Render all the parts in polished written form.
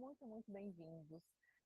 Muito bem-vindos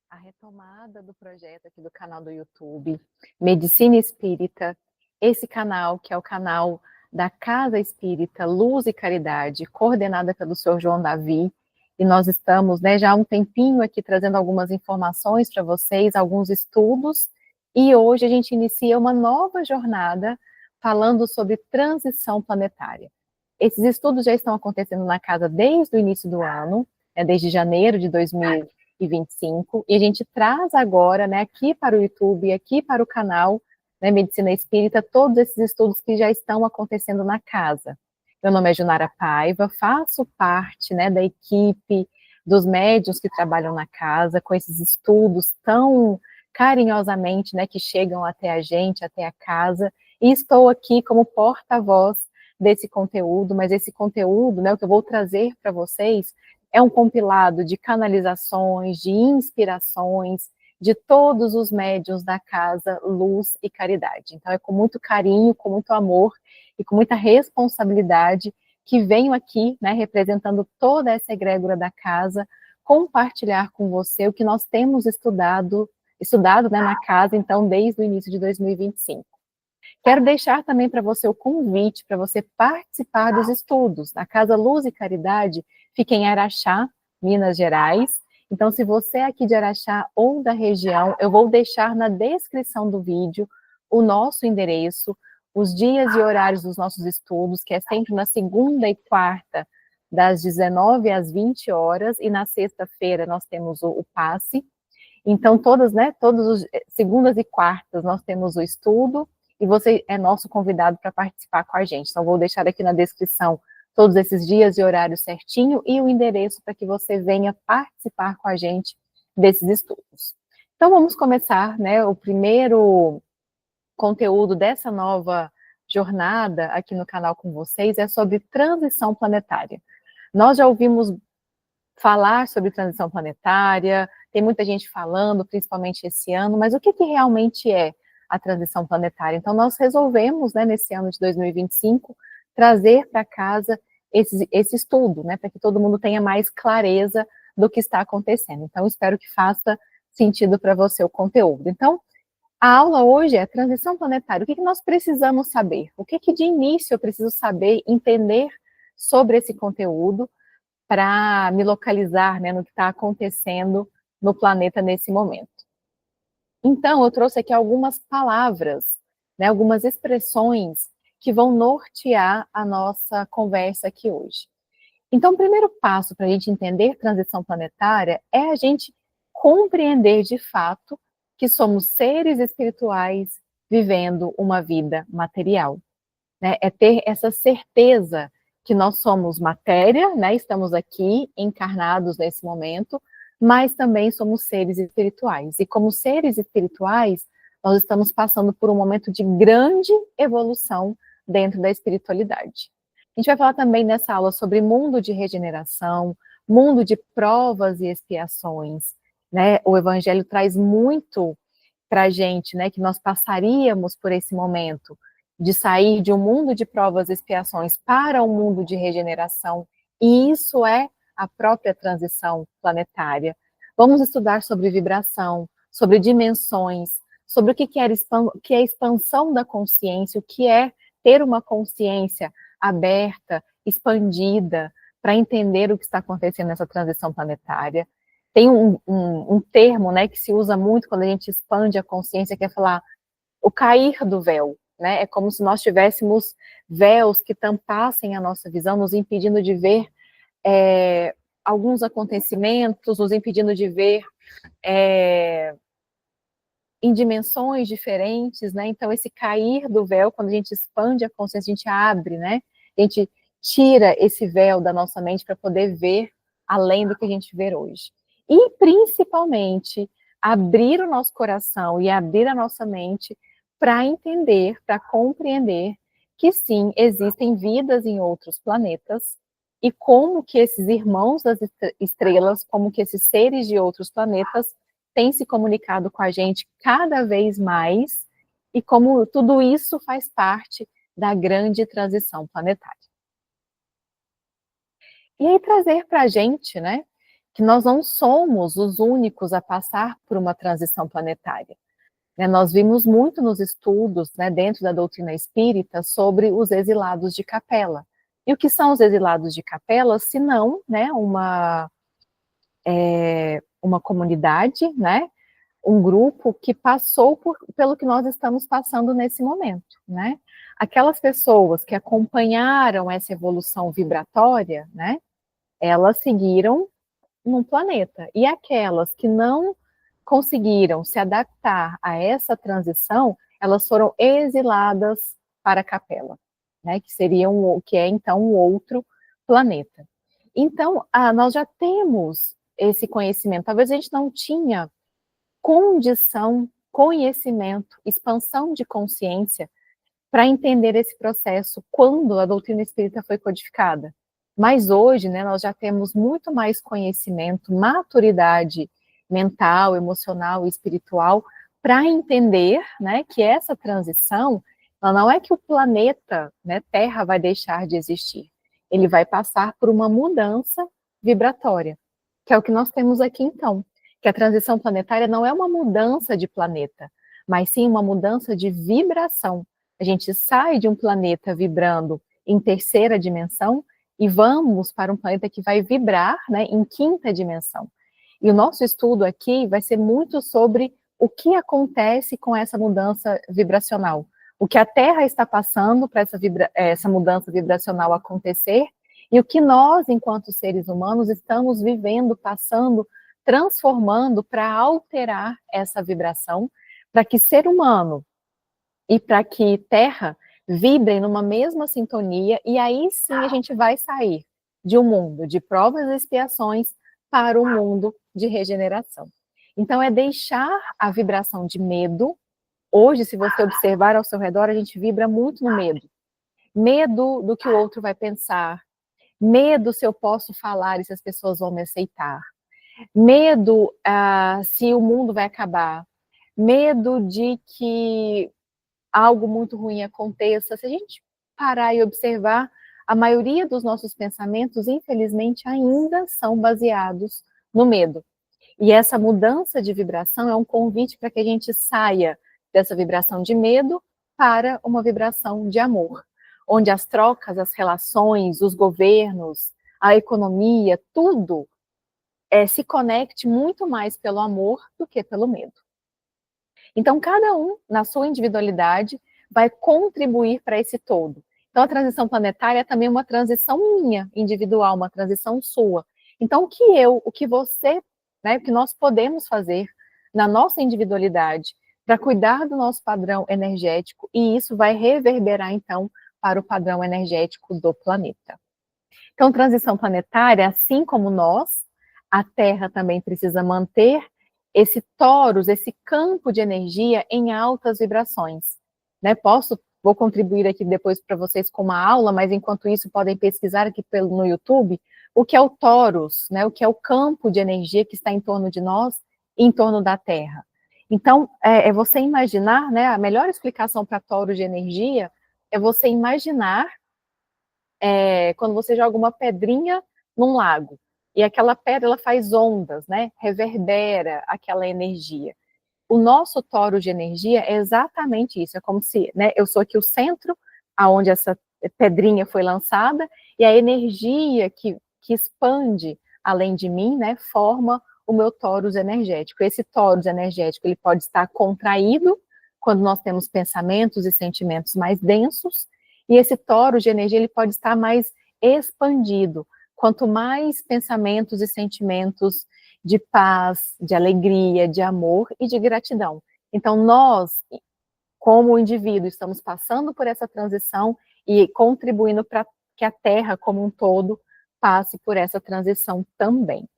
à retomada do projeto aqui do canal do YouTube, Medicina Espírita, esse canal que é o canal da Casa Espírita Luz e Caridade, coordenada pelo Sr. João Davi, e nós estamos, já há um tempinho aqui trazendo algumas informações para vocês, alguns estudos, e hoje a gente inicia uma nova jornada falando sobre transição planetária. Esses estudos já estão acontecendo na casa desde o início do ano, desde janeiro de 2025, e a gente traz agora, aqui para o YouTube, aqui para o canal, Medicina Espírita, todos esses estudos que já estão acontecendo na casa. Meu nome é Junara Paiva, faço parte, da equipe dos médiuns que trabalham na casa, com esses estudos tão carinhosamente, que chegam até a gente, até a casa, e estou aqui como porta-voz desse conteúdo, mas esse conteúdo, o que eu vou trazer para vocês, é um compilado de canalizações, de inspirações, de todos os médiuns da casa Luz e Caridade. Então é com muito carinho, com muito amor e com muita responsabilidade que venho aqui, representando toda essa egrégora da casa, compartilhar com você o que nós temos estudado na casa, então, desde o início de 2025. Quero deixar também para você o convite para você participar dos estudos. A Casa Luz e Caridade fica em Araxá, Minas Gerais. Então, se você é aqui de Araxá ou da região, eu vou deixar na descrição do vídeo o nosso endereço, os dias e horários dos nossos estudos, que é sempre na segunda e quarta, das 19 às 20 horas, e na sexta-feira nós temos o passe. Então, todas as segundas e quartas nós temos o estudo, e você é nosso convidado para participar com a gente. Então, vou deixar aqui na descrição todos esses dias e horários certinho e o endereço para que você venha participar com a gente desses estudos. Então, vamos começar, o primeiro conteúdo dessa nova jornada aqui no canal com vocês é sobre transição planetária. Nós já ouvimos falar sobre transição planetária, tem muita gente falando, principalmente esse ano, mas o que realmente é a transição planetária? Então, nós resolvemos, nesse ano de 2025, trazer para casa esse estudo, para que todo mundo tenha mais clareza do que está acontecendo. Então, espero que faça sentido para você o conteúdo. Então, a aula hoje é transição planetária. O que nós precisamos saber? O que de início eu preciso saber, entender sobre esse conteúdo, para me localizar, no que está acontecendo no planeta nesse momento. Então, eu trouxe aqui algumas palavras, algumas expressões que vão nortear a nossa conversa aqui hoje. Então, o primeiro passo para a gente entender transição planetária é a gente compreender de fato que somos seres espirituais vivendo uma vida material. É ter essa certeza que nós somos matéria, estamos aqui encarnados nesse momento, mas também somos seres espirituais. E como seres espirituais, nós estamos passando por um momento de grande evolução dentro da espiritualidade. A gente vai falar também nessa aula sobre mundo de regeneração, mundo de provas e expiações. O Evangelho traz muito para a gente, que nós passaríamos por esse momento de sair de um mundo de provas e expiações para um mundo de regeneração, e isso é a própria transição planetária. Vamos estudar sobre vibração, sobre dimensões, sobre o que é a expansão da consciência, o que é ter uma consciência aberta, expandida, para entender o que está acontecendo nessa transição planetária. Tem um termo, que se usa muito quando a gente expande a consciência, que é falar o cair do véu. É como se nós tivéssemos véus que tampassem a nossa visão, nos impedindo de ver alguns acontecimentos, nos impedindo de ver em dimensões diferentes, Então, esse cair do véu, quando a gente expande a consciência, a gente abre, A gente tira esse véu da nossa mente para poder ver além do que a gente vê hoje. E, principalmente, abrir o nosso coração e abrir a nossa mente para entender, para compreender que sim, existem vidas em outros planetas e como que esses irmãos das estrelas, como que esses seres de outros planetas têm se comunicado com a gente cada vez mais e como tudo isso faz parte da grande transição planetária. E aí trazer para a gente, que nós não somos os únicos a passar por uma transição planetária. Né, nós vimos muito nos estudos, né, dentro da doutrina espírita, sobre os exilados de capela. E o que são os exilados de capela, se não, né, uma comunidade, né, um grupo que passou pelo que nós estamos passando nesse momento, né? Aquelas pessoas que acompanharam essa evolução vibratória, né, elas seguiram num planeta. E aquelas que não conseguiram se adaptar a essa transição, elas foram exiladas para a Capela, né, que é então um outro planeta. Então, nós já temos esse conhecimento. Talvez a gente não tinha condição, conhecimento, expansão de consciência para entender esse processo quando a doutrina espírita foi codificada. Mas hoje, né, nós já temos muito mais conhecimento, maturidade mental, emocional e espiritual para entender, né, que essa transição, ela não é que o planeta, né, Terra vai deixar de existir. Ele vai passar por uma mudança vibratória, que é o que nós temos aqui então. Que a transição planetária não é uma mudança de planeta, mas sim uma mudança de vibração. A gente sai de um planeta vibrando em terceira dimensão e vamos para um planeta que vai vibrar, né, em quinta dimensão. E o nosso estudo aqui vai ser muito sobre o que acontece com essa mudança vibracional. O que a Terra está passando para essa mudança vibracional acontecer e o que nós, enquanto seres humanos, estamos vivendo, passando, transformando para alterar essa vibração, para que ser humano e para que Terra vibrem numa mesma sintonia, e aí sim a gente vai sair de um mundo de provas e expiações para um mundo de regeneração. Então é deixar a vibração de medo. Hoje, se você observar ao seu redor, a gente vibra muito no medo. Medo do que o outro vai pensar, medo se eu posso falar e se as pessoas vão me aceitar, medo se o mundo vai acabar, medo de que algo muito ruim aconteça. Se a gente parar e observar, a maioria dos nossos pensamentos, infelizmente, ainda são baseados no medo. E essa mudança de vibração é um convite para que a gente saia dessa vibração de medo para uma vibração de amor, onde as trocas, as relações, os governos, a economia, tudo se conecte muito mais pelo amor do que pelo medo. Então, cada um, na sua individualidade, vai contribuir para esse todo. Então, a transição planetária é também uma transição minha, individual, uma transição sua. Então, o que você, né, o que nós podemos fazer na nossa individualidade para cuidar do nosso padrão energético, e isso vai reverberar, então, para o padrão energético do planeta. Então, transição planetária, assim como nós, a Terra também precisa manter esse torus, esse campo de energia em altas vibrações. Né? Vou contribuir aqui depois para vocês com uma aula, mas enquanto isso podem pesquisar aqui no YouTube o que é o torus, né? O que é o campo de energia que está em torno de nós e em torno da Terra. Então, é você imaginar, né? A melhor explicação para torus de energia é você imaginar quando você joga uma pedrinha num lago, e aquela pedra ela faz ondas, né? Reverbera aquela energia. O nosso toro de energia é exatamente isso, é como se, né, eu sou aqui o centro, aonde essa pedrinha foi lançada, e a energia que expande além de mim, né, forma o meu torus energético. Esse torus energético, ele pode estar contraído, quando nós temos pensamentos e sentimentos mais densos, e esse torus de energia, ele pode estar mais expandido, quanto mais pensamentos e sentimentos de paz, de alegria, de amor e de gratidão. Então, nós, como indivíduo, estamos passando por essa transição e contribuindo para que a Terra, como um todo, passe por essa transição também.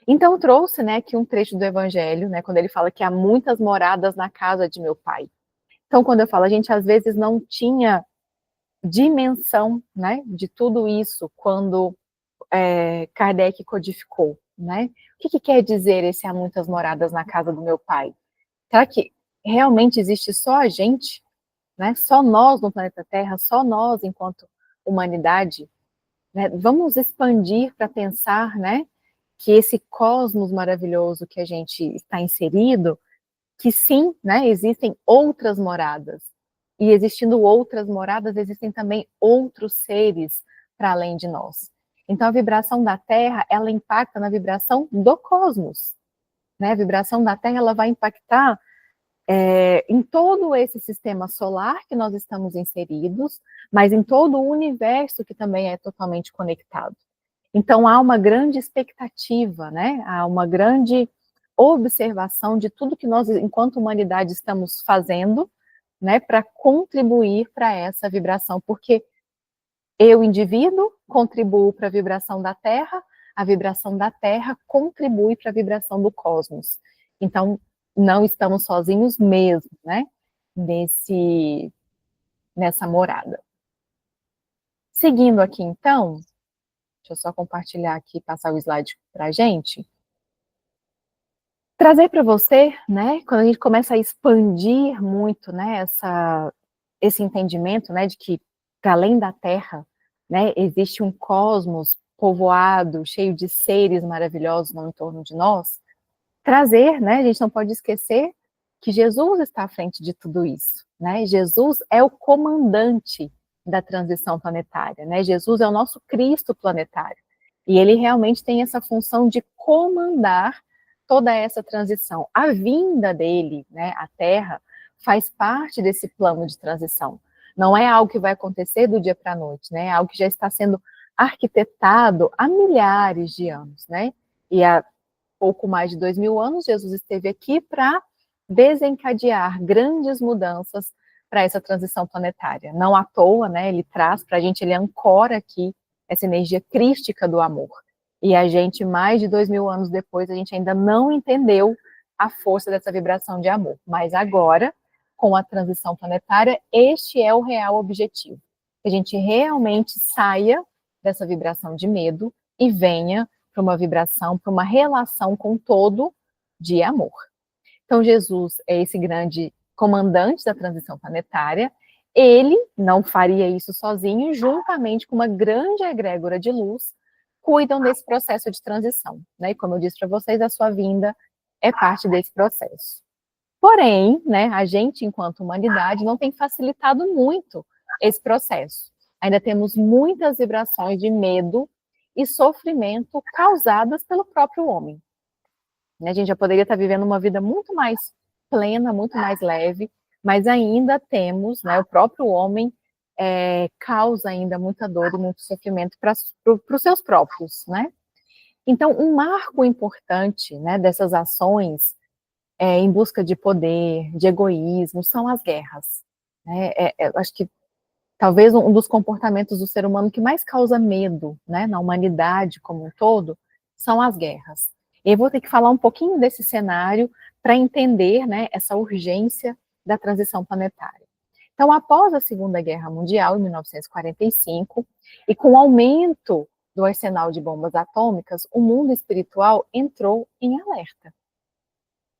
Então, eu trouxe, né, aqui um trecho do Evangelho, né, quando ele fala que há muitas moradas na casa de meu Pai. Então, quando eu falo, a gente às vezes não tinha dimensão, né, de tudo isso quando Kardec codificou, né? O que quer dizer esse há muitas moradas na casa do meu pai? Será que realmente existe só a gente, né? Só nós no planeta Terra, só nós enquanto humanidade? Né? Vamos expandir para pensar, né? que esse cosmos maravilhoso que a gente está inserido, que sim, né, existem outras moradas. E existindo outras moradas, existem também outros seres para além de nós. Então, a vibração da Terra, ela impacta na vibração do cosmos. Né? A vibração da Terra, ela vai impactar em todo esse sistema solar que nós estamos inseridos, mas em todo o universo que também é totalmente conectado. Então, há uma grande expectativa, né? Há uma grande observação de tudo que nós, enquanto humanidade, estamos fazendo, né, para contribuir para essa vibração, porque eu, indivíduo, contribuo para a vibração da Terra, a vibração da Terra contribui para a vibração do cosmos. Então, não estamos sozinhos mesmo, né, nessa morada. Seguindo aqui, então, deixa eu só compartilhar aqui, passar o slide para a gente. Trazer para você, né, quando a gente começa a expandir muito, né, esse entendimento, né, de que para além da Terra, né, existe um cosmos povoado, cheio de seres maravilhosos no entorno de nós, trazer, né, a gente não pode esquecer que Jesus está à frente de tudo isso, né, Jesus é o comandante da transição planetária, né, Jesus é o nosso Cristo planetário, e ele realmente tem essa função de comandar toda essa transição. A vinda dele, né, à Terra, faz parte desse plano de transição. Não é algo que vai acontecer do dia para a noite, né? É algo que já está sendo arquitetado há milhares de anos, né? E há pouco mais de 2000 anos, Jesus esteve aqui para desencadear grandes mudanças para essa transição planetária. Não à toa, né? Ele traz para a gente, ele ancora aqui essa energia crística do amor. E a gente, mais de 2000 anos depois, a gente ainda não entendeu a força dessa vibração de amor. Mas agora, com a transição planetária, este é o real objetivo. Que a gente realmente saia dessa vibração de medo e venha para uma vibração, para uma relação com o todo de amor. Então, Jesus é esse grande comandante da transição planetária. Ele não faria isso sozinho, juntamente com uma grande egrégora de luz, cuidam desse processo de transição, né? E como eu disse para vocês, a sua vinda é parte desse processo. Porém, né, a gente, enquanto humanidade, não tem facilitado muito esse processo. Ainda temos muitas vibrações de medo e sofrimento causadas pelo próprio homem. A gente já poderia estar vivendo uma vida muito mais plena, muito mais leve, mas ainda temos, né, o próprio homem causa ainda muita dor e muito sofrimento para os seus próprios, né? Então, um marco importante, né, dessas ações em busca de poder, de egoísmo, são as guerras. Né? Acho que talvez um dos comportamentos do ser humano que mais causa medo, né, na humanidade como um todo, são as guerras. E eu vou ter que falar um pouquinho desse cenário para entender, né, essa urgência da transição planetária. Então, após a Segunda Guerra Mundial, em 1945, e com o aumento do arsenal de bombas atômicas, o mundo espiritual entrou em alerta.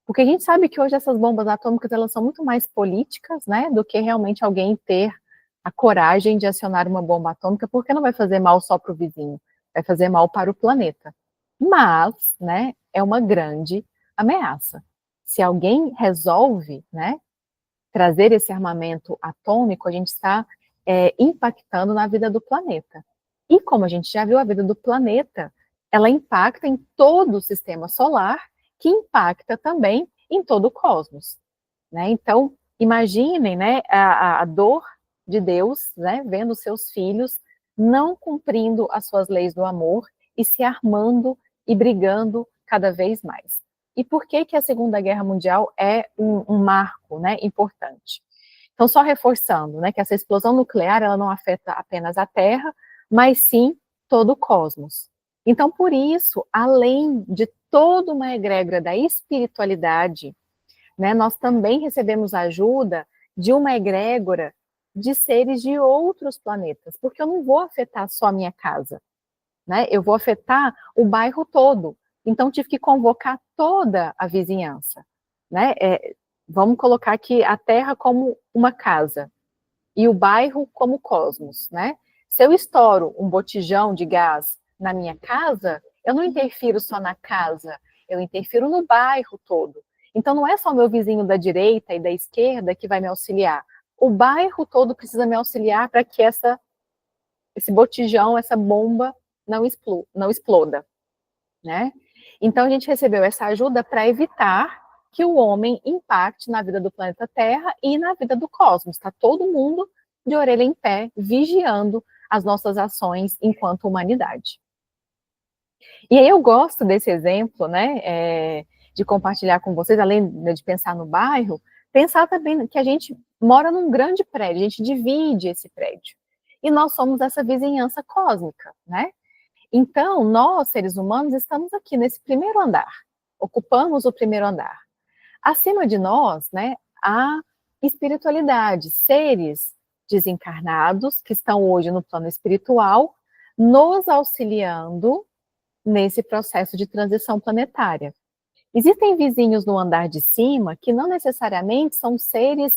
Porque a gente sabe que hoje essas bombas atômicas, elas são muito mais políticas, né, do que realmente alguém ter a coragem de acionar uma bomba atômica, porque não vai fazer mal só para o vizinho, vai fazer mal para o planeta. Mas, né, é uma grande ameaça. Se alguém resolve, né, trazer esse armamento atômico, a gente está impactando na vida do planeta. E como a gente já viu, a vida do planeta, ela impacta em todo o sistema solar, que impacta também em todo o cosmos. Né? Então, imaginem, né, a dor de Deus, né, vendo seus filhos não cumprindo as suas leis do amor e se armando e brigando cada vez mais. E por que que a Segunda Guerra Mundial é um marco, né, importante? Então, só reforçando, né, que essa explosão nuclear, ela não afeta apenas a Terra, mas sim todo o cosmos. Então, por isso, além de toda uma egrégora da espiritualidade, né, nós também recebemos ajuda de uma egrégora de seres de outros planetas, porque eu não vou afetar só a minha casa, né, eu vou afetar o bairro todo. Então, tive que convocar toda a vizinhança, né? Vamos colocar aqui a Terra como uma casa e o bairro como cosmos, né? Se eu estouro um botijão de gás na minha casa, Eu não interfiro só na casa, eu interfiro no bairro todo. Então, não é só o meu vizinho da direita e da esquerda que vai me auxiliar. O bairro todo precisa me auxiliar para que esse botijão, essa bomba não exploda, né? Então, a gente recebeu essa ajuda para evitar que o homem impacte na vida do planeta Terra e na vida do cosmos. Está todo mundo de orelha em pé, vigiando as nossas ações enquanto humanidade. E aí eu gosto desse exemplo, né, de compartilhar com vocês, além de pensar no bairro, pensar também que a gente mora num grande prédio, a gente divide esse prédio. E nós somos essa vizinhança cósmica, né? Então, nós, seres humanos, estamos aqui nesse primeiro andar, ocupamos o primeiro andar. Acima de nós, né, há espiritualidade, seres desencarnados que estão hoje no plano espiritual, nos auxiliando nesse processo de transição planetária. Existem vizinhos no andar de cima que não necessariamente são seres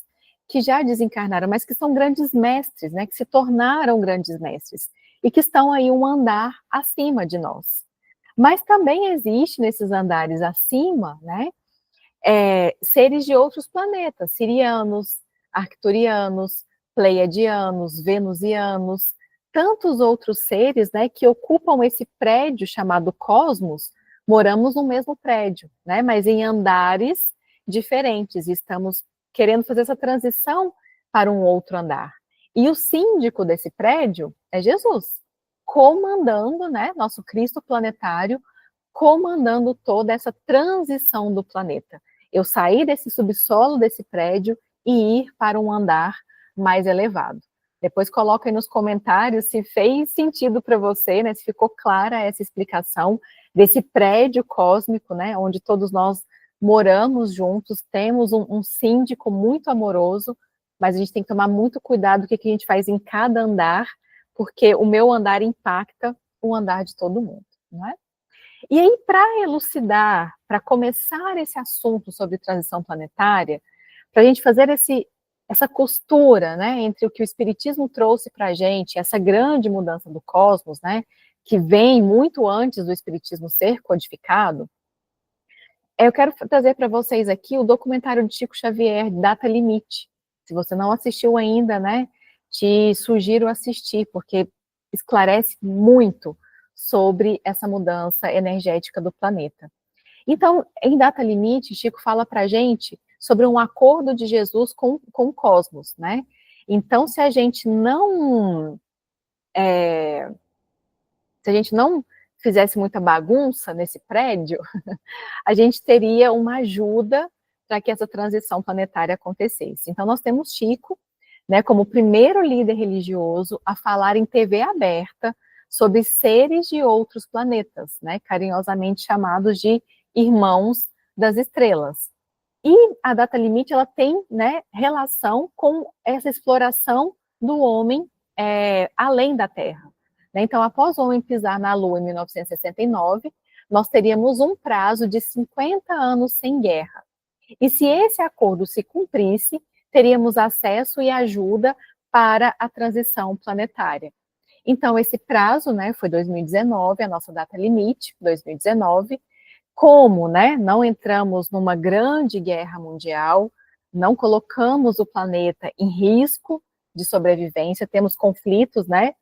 que já desencarnaram, mas que são grandes mestres, né, que se tornaram grandes mestres e que estão aí um andar acima de nós. Mas também existe nesses andares acima, né, seres de outros planetas, sirianos, arcturianos, pleiadianos, venusianos, tantos outros seres, né, que ocupam esse prédio chamado cosmos. Moramos no mesmo prédio, né, mas em andares diferentes, e estamos querendo fazer essa transição para um outro andar. E o síndico desse prédio é Jesus, comandando, né, nosso Cristo planetário, comandando toda essa transição do planeta. Eu sair desse subsolo desse prédio e ir para um andar mais elevado. Depois coloca aí nos comentários se fez sentido para você, né, se ficou clara essa explicação desse prédio cósmico, né, onde todos nós moramos juntos, temos um síndico muito amoroso, mas a gente tem que tomar muito cuidado do que a gente faz em cada andar, porque o meu andar impacta o andar de todo mundo, não é? E aí, para elucidar, para começar esse assunto sobre transição planetária, para a gente fazer essa costura, né, entre o que o Espiritismo trouxe para a gente, essa grande mudança do cosmos, né, que vem muito antes do Espiritismo ser codificado, eu quero trazer para vocês aqui o documentário de Chico Xavier, Data Limite. Se você não assistiu ainda, né, te sugiro assistir, porque esclarece muito sobre essa mudança energética do planeta. Então, em Data Limite, Chico fala para a gente sobre um acordo de Jesus com o cosmos, né? Então, se a gente não fizesse muita bagunça nesse prédio, a gente teria uma ajuda para que essa transição planetária acontecesse. Então, nós temos Chico, né, como o primeiro líder religioso a falar em TV aberta sobre seres de outros planetas, né, carinhosamente chamados de irmãos das estrelas. E a Data Limite, ela tem, né, relação com essa exploração do homem além da Terra. Né? Então, após o homem pisar na Lua em 1969, nós teríamos um prazo de 50 anos sem guerra. E se esse acordo se cumprisse, teríamos acesso e ajuda para a transição planetária. Então, esse prazo, né, foi 2019, a nossa data limite, 2019. Como, né, não entramos numa grande guerra mundial, não colocamos o planeta em risco de sobrevivência, temos conflitos, né,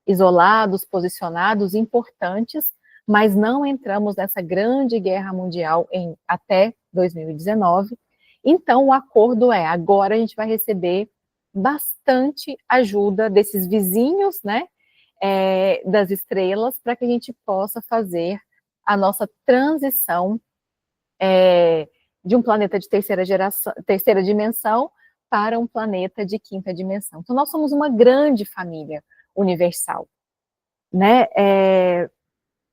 isolados, posicionados, importantes, mas não entramos nessa grande guerra mundial até 2019. Então, o acordo agora a gente vai receber bastante ajuda desses vizinhos, né, das estrelas, para que a gente possa fazer a nossa transição de um planeta de terceira dimensão para um planeta de quinta dimensão. Então, nós somos uma grande família universal, né?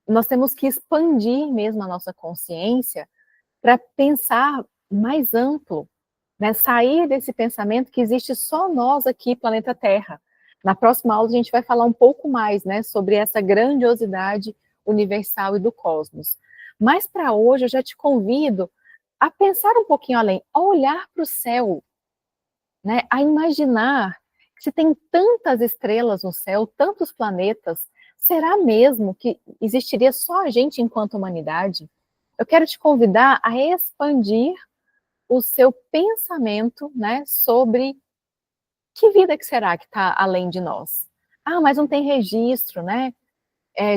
Nós temos que expandir mesmo a nossa consciência para pensar mais amplo, né? Sair desse pensamento que existe só nós aqui, planeta Terra. Na próxima aula a gente vai falar um pouco mais, né, sobre essa grandiosidade universal e do cosmos. Mas para hoje eu já te convido a pensar um pouquinho além, a olhar para o céu, né, a imaginar que se tem tantas estrelas no céu, tantos planetas, Será mesmo que existiria só a gente enquanto humanidade? Eu quero te convidar a expandir o seu pensamento, né, sobre que vida que será que está além de nós? Ah, mas não tem registro, né?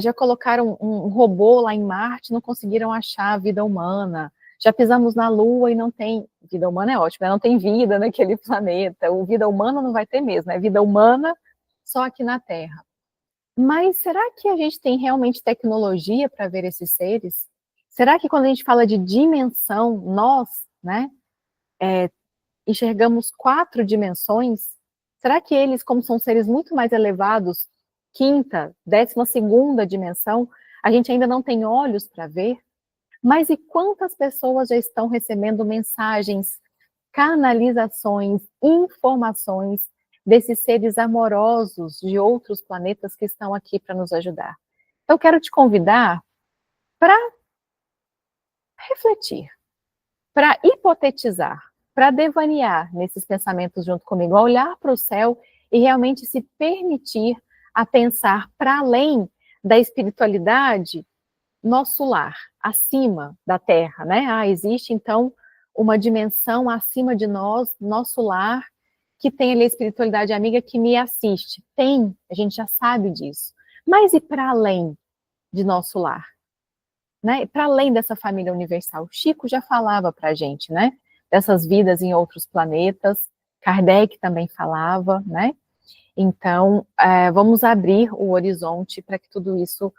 Já colocaram um robô lá em Marte, não conseguiram achar a vida humana. Já pisamos na Lua e não tem... Vida humana é ótimo, né? Não tem vida naquele planeta. O vida humana não vai ter mesmo, é vida humana só aqui na Terra. Mas será que a gente tem realmente tecnologia para ver esses seres? Será que quando a gente fala de dimensão, nós, né, enxergamos 4 dimensões? Será que eles, como são seres muito mais elevados, quinta, 12ª dimensão, a gente ainda não tem olhos para ver? Mas e quantas pessoas já estão recebendo mensagens, canalizações, informações desses seres amorosos de outros planetas que estão aqui para nos ajudar? Eu quero te convidar para refletir, para hipotetizar, para devanear nesses pensamentos junto comigo, a olhar para o céu e realmente se permitir a pensar para além da espiritualidade, nosso lar, acima da Terra, né? Ah, existe então uma dimensão acima de nós, nosso lar, que tem ali a espiritualidade amiga que me assiste. Tem, a gente já sabe disso. Mas e para além de nosso lar? Né? Para além dessa família universal, Chico já falava para a gente, né? Dessas vidas em outros planetas, Kardec também falava, né? Então, vamos abrir o horizonte para que tudo isso,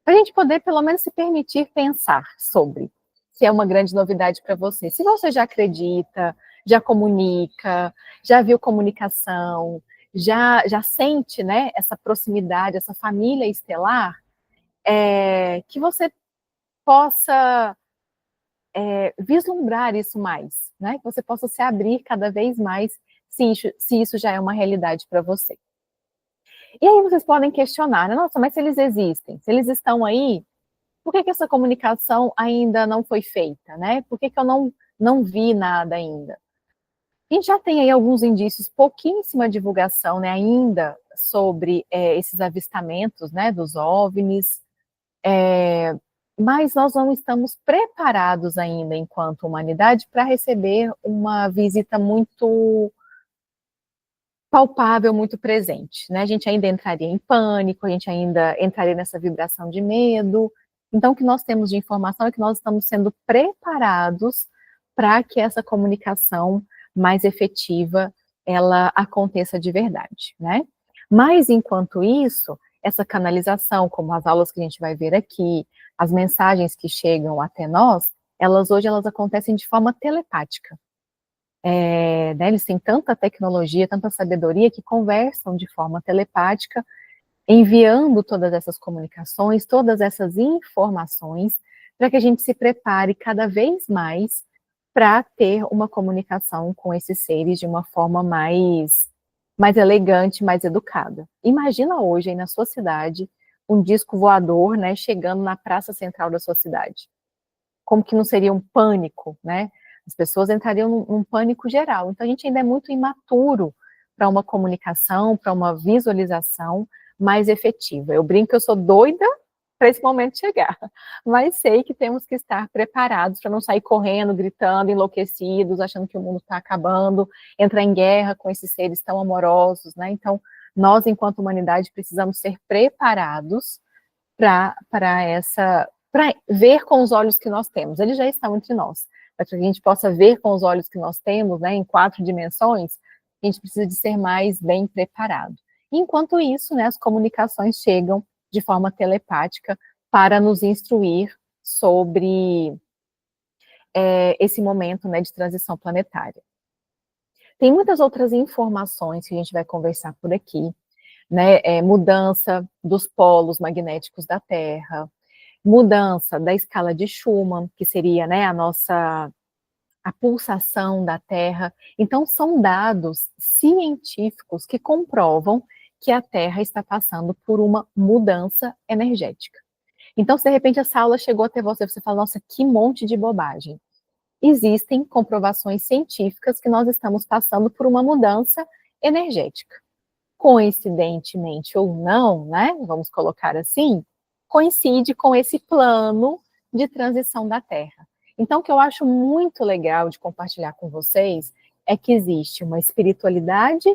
para a gente poder pelo menos se permitir pensar sobre, se é uma grande novidade para você. Se você já acredita, já comunica, já viu comunicação, já sente, né, essa proximidade, essa família estelar, que você possa vislumbrar isso mais, né? Que você possa se abrir cada vez mais, se isso já é uma realidade para você. E aí vocês podem questionar, né? Nossa, mas se eles existem, se eles estão aí, por que essa comunicação ainda não foi feita, né? Por que eu não vi nada ainda? A gente já tem aí alguns indícios, pouquíssima divulgação, né, ainda sobre esses avistamentos, né, dos OVNIs, mas nós não estamos preparados ainda, enquanto humanidade, para receber uma visita muito palpável, muito presente, né? A gente ainda entraria em pânico, a gente ainda entraria nessa vibração de medo. Então, o que nós temos de informação é que nós estamos sendo preparados para que essa comunicação mais efetiva, ela aconteça de verdade, né? Mas, enquanto isso, essa canalização, como as aulas que a gente vai ver aqui, as mensagens que chegam até nós, hoje elas acontecem de forma telepática. Né, eles têm tanta tecnologia, tanta sabedoria, que conversam de forma telepática, enviando todas essas comunicações, todas essas informações, para que a gente se prepare cada vez mais para ter uma comunicação com esses seres de uma forma mais elegante, mais educada. Imagina hoje, aí na sua cidade, um disco voador, né, chegando na praça central da sua cidade. Como que não seria um pânico, né? As pessoas entrariam num pânico geral. Então, a gente ainda é muito imaturo para uma comunicação, para uma visualização mais efetiva. Eu brinco que eu sou doida para esse momento chegar, mas sei que temos que estar preparados para não sair correndo, gritando, enlouquecidos, achando que o mundo está acabando, entrar em guerra com esses seres tão amorosos, né? Então, nós, enquanto humanidade, precisamos ser preparados para ver com os olhos que nós temos. Eles já estão entre nós. Para que a gente possa ver com os olhos que nós temos, né, em 4 dimensões, a gente precisa de ser mais bem preparado. Enquanto isso, né, as comunicações chegam de forma telepática para nos instruir sobre esse momento, né, de transição planetária. Tem muitas outras informações que a gente vai conversar por aqui, né, mudança dos polos magnéticos da Terra, mudança da escala de Schumann, que seria, né, a pulsação da Terra. Então, são dados científicos que comprovam que a Terra está passando por uma mudança energética. Então, se de repente essa aula chegou até você, você fala, nossa, que monte de bobagem. Existem comprovações científicas que nós estamos passando por uma mudança energética. coincidentemente ou não, né, vamos colocar assim, coincide com esse plano de transição da Terra. Então, o que eu acho muito legal de compartilhar com vocês é que existe uma espiritualidade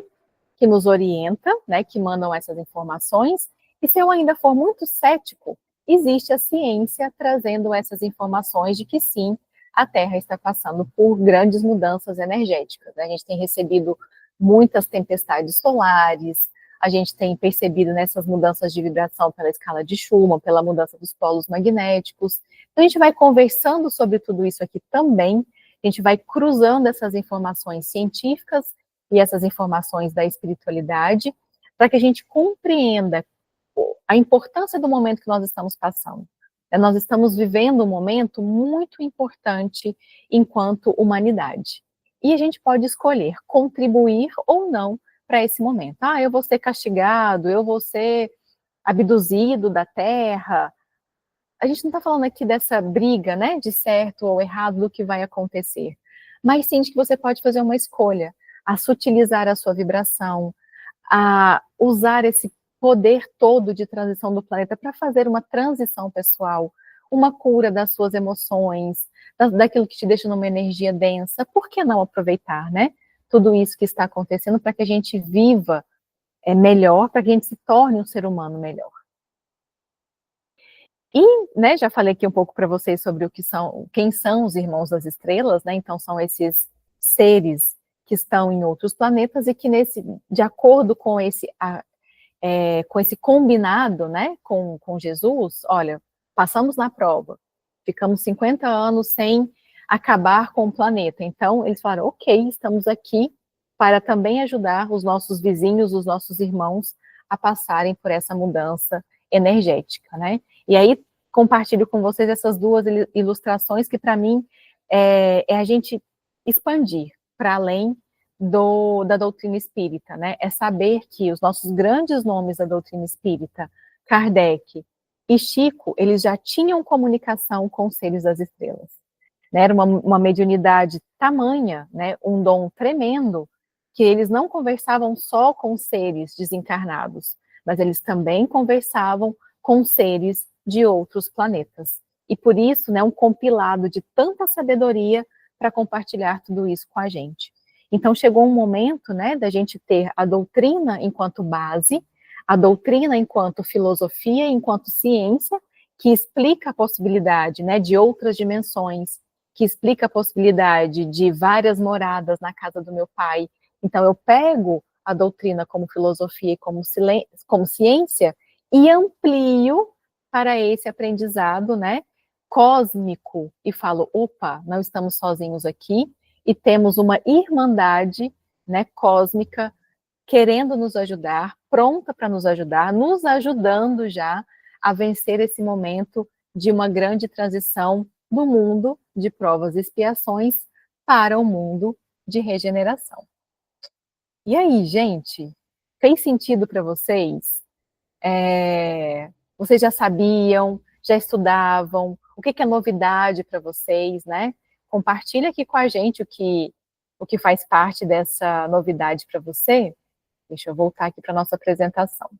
que nos orienta, né, que mandam essas informações, e se eu ainda for muito cético, existe a ciência trazendo essas informações de que sim, a Terra está passando por grandes mudanças energéticas. A gente tem recebido muitas tempestades solares, a gente tem percebido nessas mudanças de vibração pela escala de Schumann, pela mudança dos polos magnéticos. Então, a gente vai conversando sobre tudo isso aqui também, a gente vai cruzando essas informações científicas e essas informações da espiritualidade, para que a gente compreenda a importância do momento que nós estamos passando. Nós estamos vivendo um momento muito importante enquanto humanidade. E a gente pode escolher contribuir ou não para esse momento. Ah, eu vou ser castigado, eu vou ser abduzido da Terra. A gente não está falando aqui dessa briga, né, de certo ou errado do que vai acontecer, mas sim de que você pode fazer uma escolha, a sutilizar a sua vibração, a usar esse poder todo de transição do planeta para fazer uma transição pessoal, uma cura das suas emoções, daquilo que te deixa numa energia densa. Por que não aproveitar, né? Tudo isso que está acontecendo para que a gente viva melhor, para que a gente se torne um ser humano melhor. E, né, já falei aqui um pouco para vocês sobre o que são, quem são os irmãos das estrelas, né? Então são esses seres que estão em outros planetas e que de acordo com esse combinado, né, com Jesus, olha, passamos na prova, ficamos 50 anos sem acabar com o planeta. Então eles falaram, ok, estamos aqui para também ajudar os nossos vizinhos, os nossos irmãos a passarem por essa mudança energética, né? E aí compartilho com vocês essas duas ilustrações que para mim é a gente expandir para além da doutrina espírita, né? É saber que os nossos grandes nomes da doutrina espírita, Kardec e Chico, eles já tinham comunicação com os seres das estrelas, né? Era uma mediunidade tamanha, né? Um dom tremendo, que eles não conversavam só com seres desencarnados, mas eles também conversavam com seres de outros planetas. E por isso, né, um compilado de tanta sabedoria para compartilhar tudo isso com a gente. Então chegou um momento, né, da gente ter a doutrina enquanto base, a doutrina enquanto filosofia, enquanto ciência, que explica a possibilidade, né, de outras dimensões, que explica a possibilidade de várias moradas na casa do meu pai. Então eu pego a doutrina como filosofia e como ciência e amplio para esse aprendizado, né, cósmico, e falo, opa, não estamos sozinhos aqui, e temos uma irmandade, né, cósmica, querendo nos ajudar, pronta para nos ajudar, nos ajudando já a vencer esse momento de uma grande transição do mundo de provas e expiações para o mundo de regeneração. E aí, gente, fez sentido para vocês? Vocês já sabiam, já estudavam? O que é novidade para vocês, né? Compartilha aqui com a gente o que faz parte dessa novidade para você. Deixa eu voltar aqui para a nossa apresentação.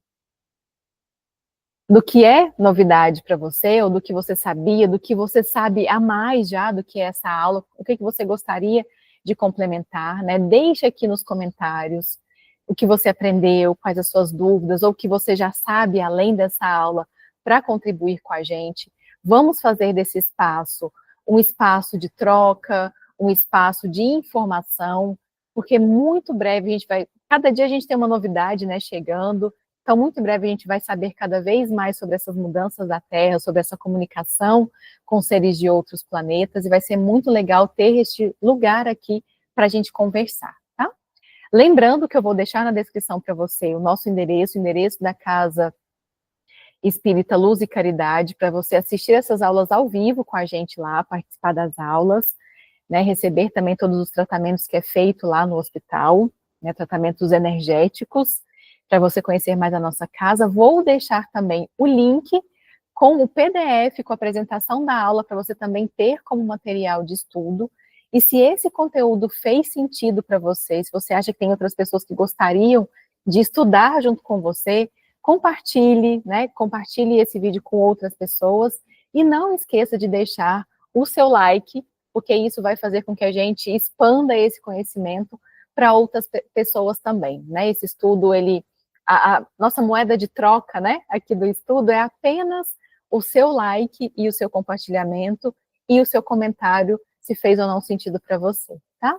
Do que é novidade para você, ou do que você sabia, do que você sabe a mais já do que essa aula, o que você gostaria de complementar, né? Deixa aqui nos comentários o que você aprendeu, quais as suas dúvidas, ou o que você já sabe além dessa aula, para contribuir com a gente. Vamos fazer desse espaço um espaço de troca, um espaço de informação, porque muito breve a gente vai, cada dia a gente tem uma novidade, né, chegando, então muito em breve a gente vai saber cada vez mais sobre essas mudanças da Terra, sobre essa comunicação com seres de outros planetas, e vai ser muito legal ter este lugar aqui para a gente conversar, tá? Lembrando que eu vou deixar na descrição para você o nosso endereço, o endereço da Casa Espírita Luz e Caridade, para você assistir essas aulas ao vivo com a gente lá, participar das aulas, né, receber também todos os tratamentos que é feito lá no hospital, né, tratamentos energéticos, para você conhecer mais a nossa casa. Vou deixar também o link com o PDF, com a apresentação da aula, para você também ter como material de estudo. E se esse conteúdo fez sentido para você, se você acha que tem outras pessoas que gostariam de estudar junto com você, compartilhe, né? Compartilhe esse vídeo com outras pessoas e não esqueça de deixar o seu like, porque isso vai fazer com que a gente expanda esse conhecimento para outras pessoas também, né? Esse estudo, a nossa moeda de troca, né, aqui do estudo é apenas o seu like e o seu compartilhamento e o seu comentário, se fez ou não sentido para você, tá?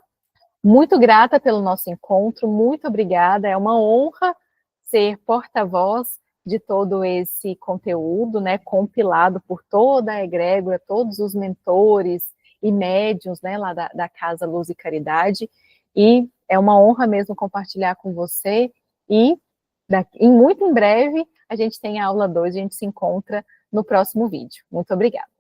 Muito grata pelo nosso encontro, muito obrigada, é uma honra ser porta-voz de todo esse conteúdo, né, compilado por toda a egrégora, todos os mentores e médiuns, né, lá da Casa Luz e Caridade, e é uma honra mesmo compartilhar com você, e muito em breve a gente tem a aula 2, a gente se encontra no próximo vídeo. Muito obrigada.